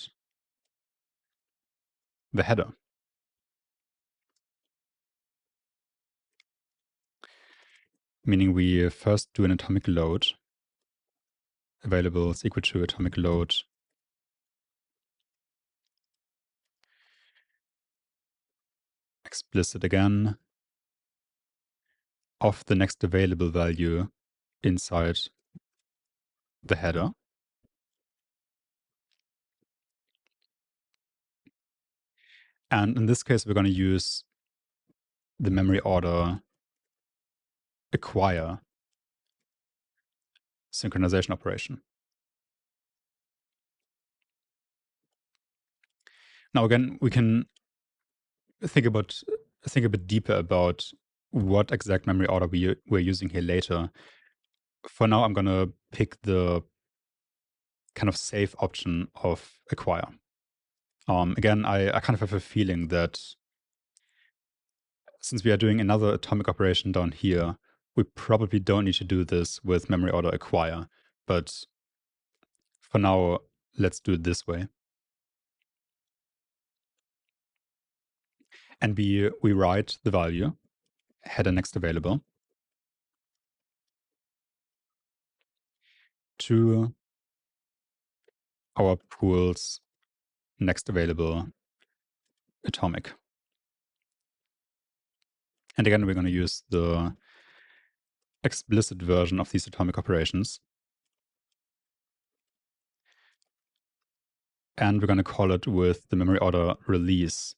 the header. Meaning we first do an atomic load. Available is equal to atomic load explicit again of the next available value inside the header. And in this case, we're going to use the memory order acquire synchronization operation. Now again, we can think a bit deeper about what exact memory order we're using here later. For now, I'm going to pick the kind of safe option of acquire. Again, I kind of have a feeling that since we are doing another atomic operation down here, we probably don't need to do this with memory order acquire. But for now, let's do it this way. And we write the value, header next available, to our pool's next available atomic. And again, we're going to use the explicit version of these atomic operations. and we're going to call it with the memory order release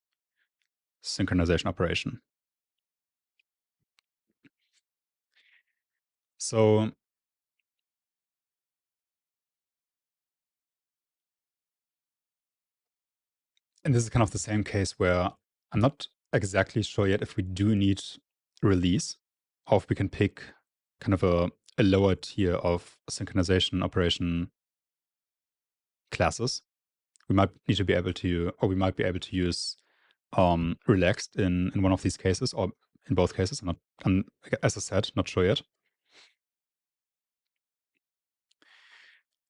synchronization operation. So and this is kind of the same case where I'm not exactly sure yet if we do need release or if we can pick kind of a lower tier of synchronization operation classes. We might need to be able to, or we might be able to use relaxed in one of these cases or in both cases. I'm, as I said, not sure yet.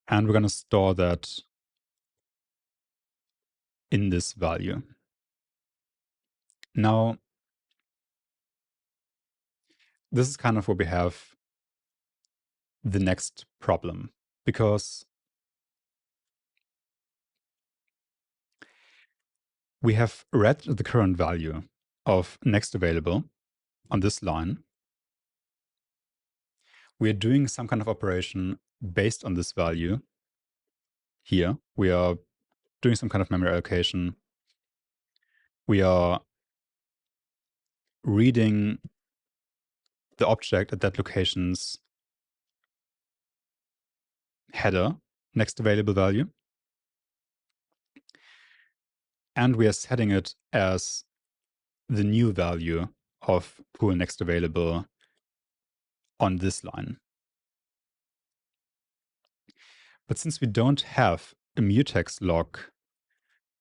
And we're going to store that in this value. Now, this is kind of where we have the next problem, because we have read the current value of next available on this line. We are doing some kind of operation based on this value here. We are doing some kind of memory allocation. We are reading the object at that location's header, next available value. And we are setting it as the new value of pool next available on this line. But since we don't have a mutex lock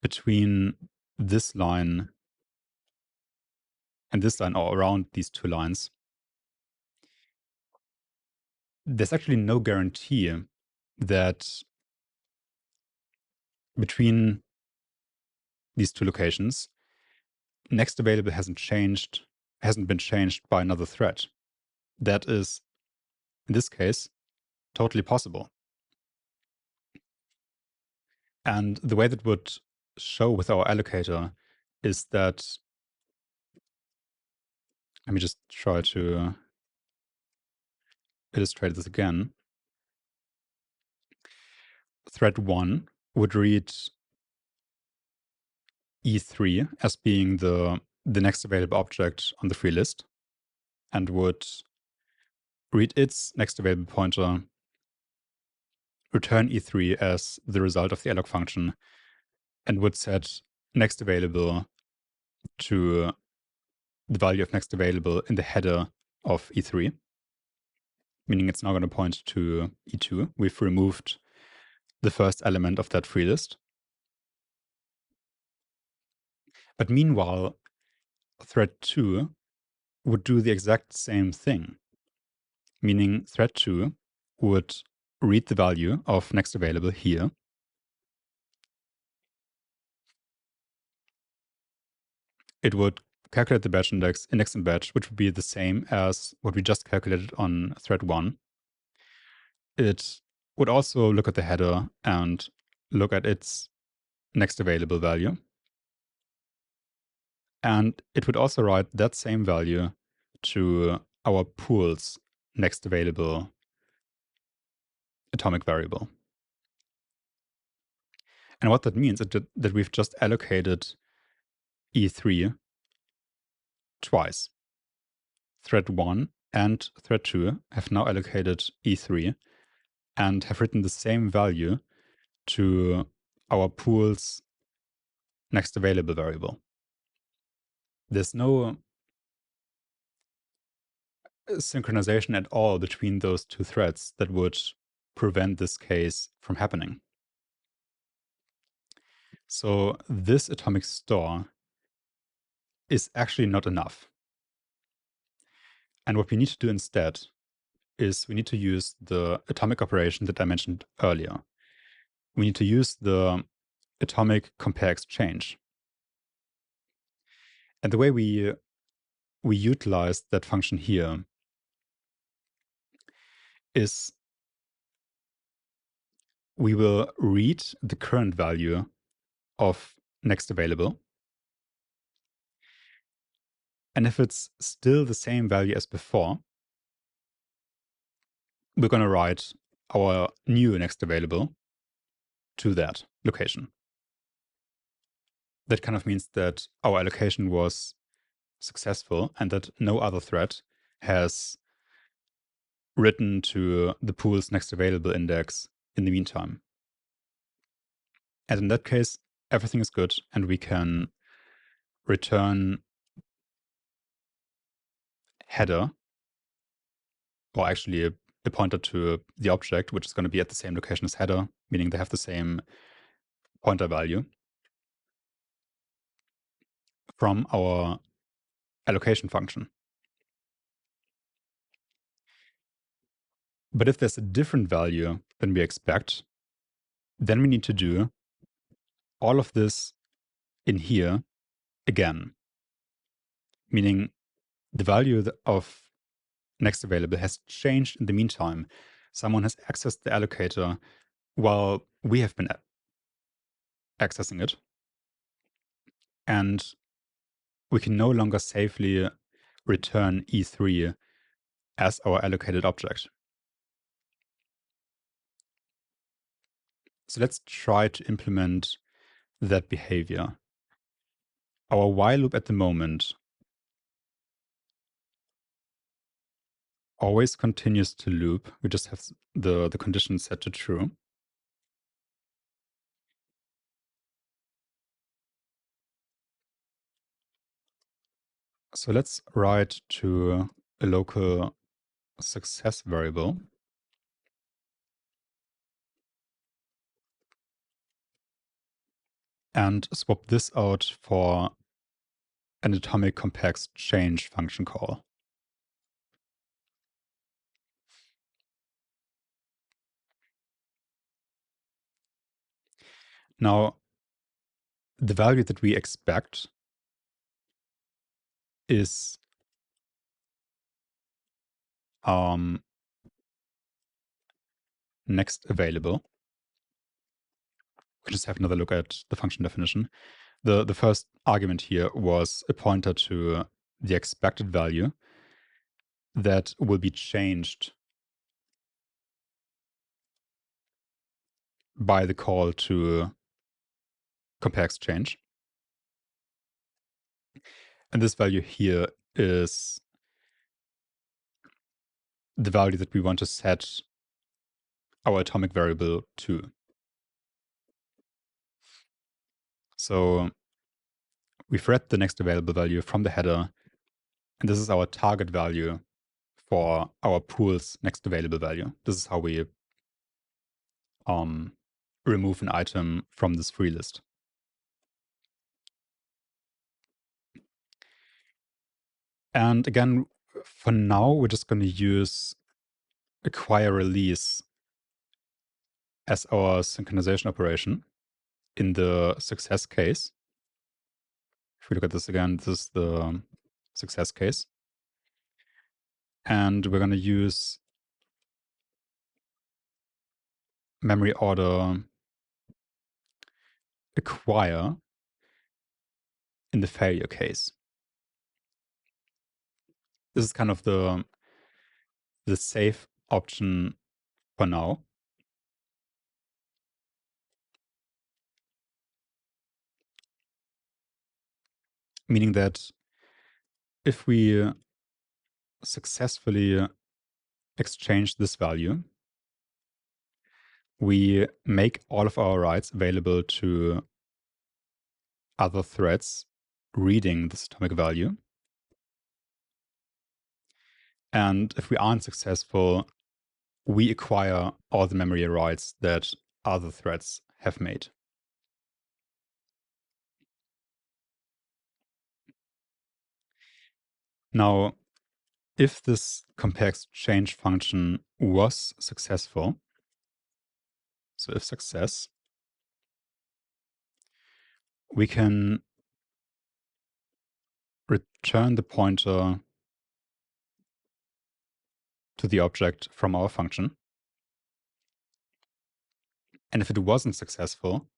between this line and this line, or around these two lines, there's actually no guarantee that between these two locations, next available hasn't been changed by another thread. That is, in this case, totally possible. And the way that would show with our allocator is that, let me just try to illustrate this again. Thread 1 would read E3 as being the next available object on the free list and would read its next available pointer, return E3 as the result of the alloc function, and would set next available to the value of next available in the header of E3, meaning it's now going to point to E2. We've removed the first element of that free list. But meanwhile, thread 2 would do the exact same thing, meaning thread 2 would read the value of next available here. It would calculate the batch index and batch, which would be the same as what we just calculated on thread 1. It would also look at the header and look at its next available value. And it would also write that same value to our pool's next available atomic variable. And what that means is that we've just allocated E3 twice. Thread 1 and thread 2 have now allocated E3 and have written the same value to our pool's next available variable. There's no synchronization at all between those two threads that would prevent this case from happening. So this atomic store is actually not enough. And what we need to do instead is we need to use the atomic operation that I mentioned earlier. We need to use the atomic compare exchange. And the way we utilize that function here is we will read the current value of next available. And if it's still the same value as before, we're going to write our new next available to that location. that kind of means that our allocation was successful and that no other thread has written to the pool's next available index in the meantime. And in that case, everything is good and we can return header, or actually a pointer to the object, which is going to be at the same location as header, meaning they have the same pointer value from our allocation function. But if there's a different value than we expect, then we need to do all of this in here again, meaning the value of next available has changed in the meantime. Someone has accessed the allocator while we have been accessing it. And we can no longer safely return E3 as our allocated object. So let's try to implement that behavior. Our while loop at the moment always continues to loop. We just have the condition set to true. So let's write to a local success variable. And swap this out for an atomic complex change function call. Now, the value that we expect is next available. We just have another look at the function definition. The first argument here was a pointer to the expected value that will be changed by the call to complex change. And this value here is the value that we want to set our atomic variable to. So we've read the next available value from the header, and this is our target value for our pool's next available value. This is how we remove an item from this free list. And again, for now, we're just going to use acquire release as our synchronization operation in the success case. If we look at this again, this is the success case. And we're going to use memory order acquire in the failure case. This is kind of the safe option for now. Meaning that if we successfully exchange this value, we make all of our writes available to other threads reading this atomic value. And if we aren't successful, we acquire all the memory writes that other threads have made. Now, if this complex change function was successful, so if success, we can return the pointer to the object from our function. And if it wasn't successful,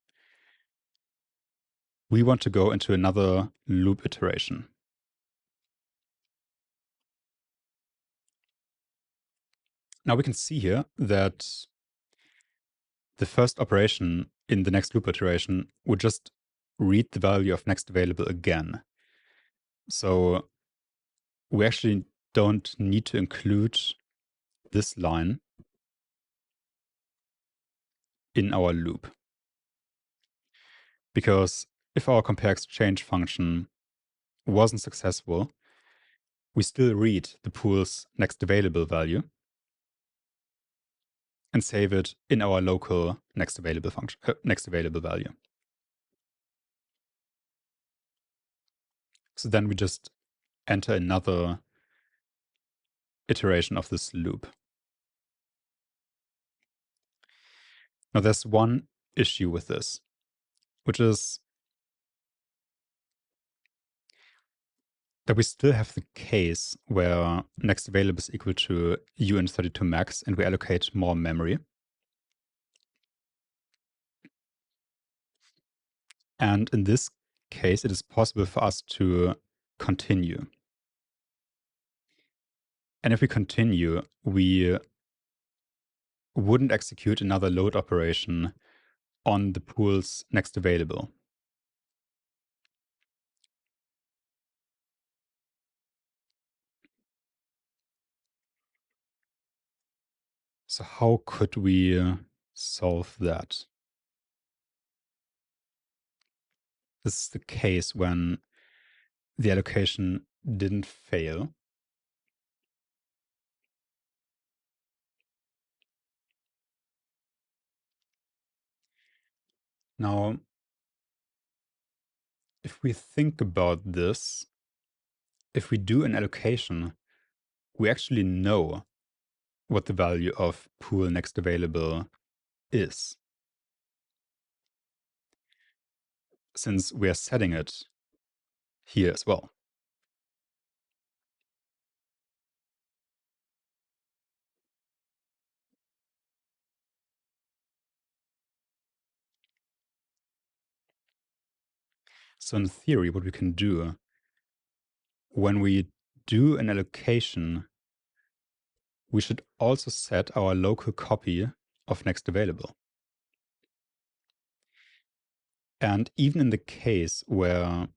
we want to go into another loop iteration. Now we can see here that the first operation in the next loop iteration would just read the value of next available again. So we actually don't need to include this line in our loop. Because if our compare exchange function wasn't successful, we still read the pool's next available value and save it in our local next available function, next available value. So then we just enter another iteration of this loop. Now there's one issue with this, which is that we still have the case where next available is equal to UN32 max and we allocate more memory. And in this case, it is possible for us to continue. And if we continue, we wouldn't execute another load operation on the pool's next available. So how could we solve that? This is the case when the allocation didn't fail. Now, if we think about this, if we do an allocation, we actually know what the value of pool next available is, since we are setting it here as well. So in theory, what we can do when we do an allocation, we should also set our local copy of next available. And even in the case where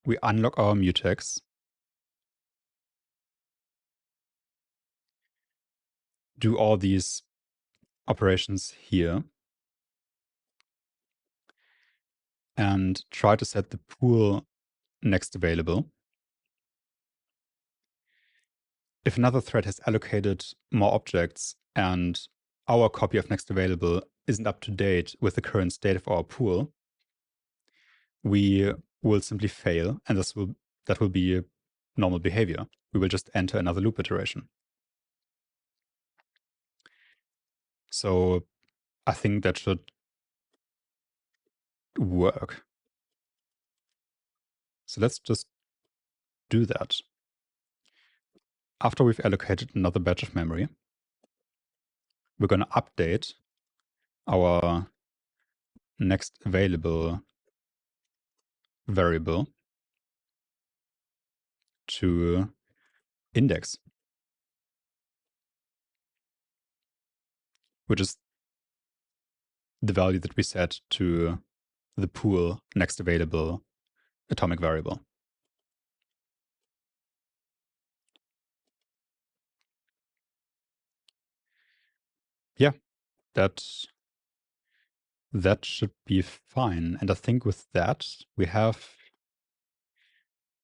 we unlock our mutex, do all these operations here, and try to set the pool next available. If another thread has allocated more objects and our copy of next available isn't up to date with the current state of our pool, we will simply fail, and that will be normal behavior. We will just enter another loop iteration. So I think that should work. So let's just do that. After we've allocated another batch of memory, we're going to update our next available variable to index, which is the value that we set to the pool next available atomic variable. Yeah, that should be fine. And I think with that, we have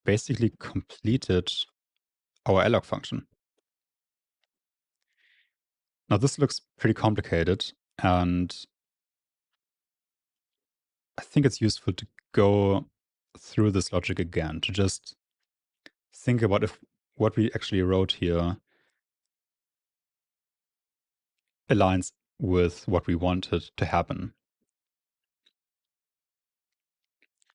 basically completed our alloc function. Now this looks pretty complicated, and I think it's useful to go through this logic again, to just think about if what we actually wrote here aligns with what we wanted to happen.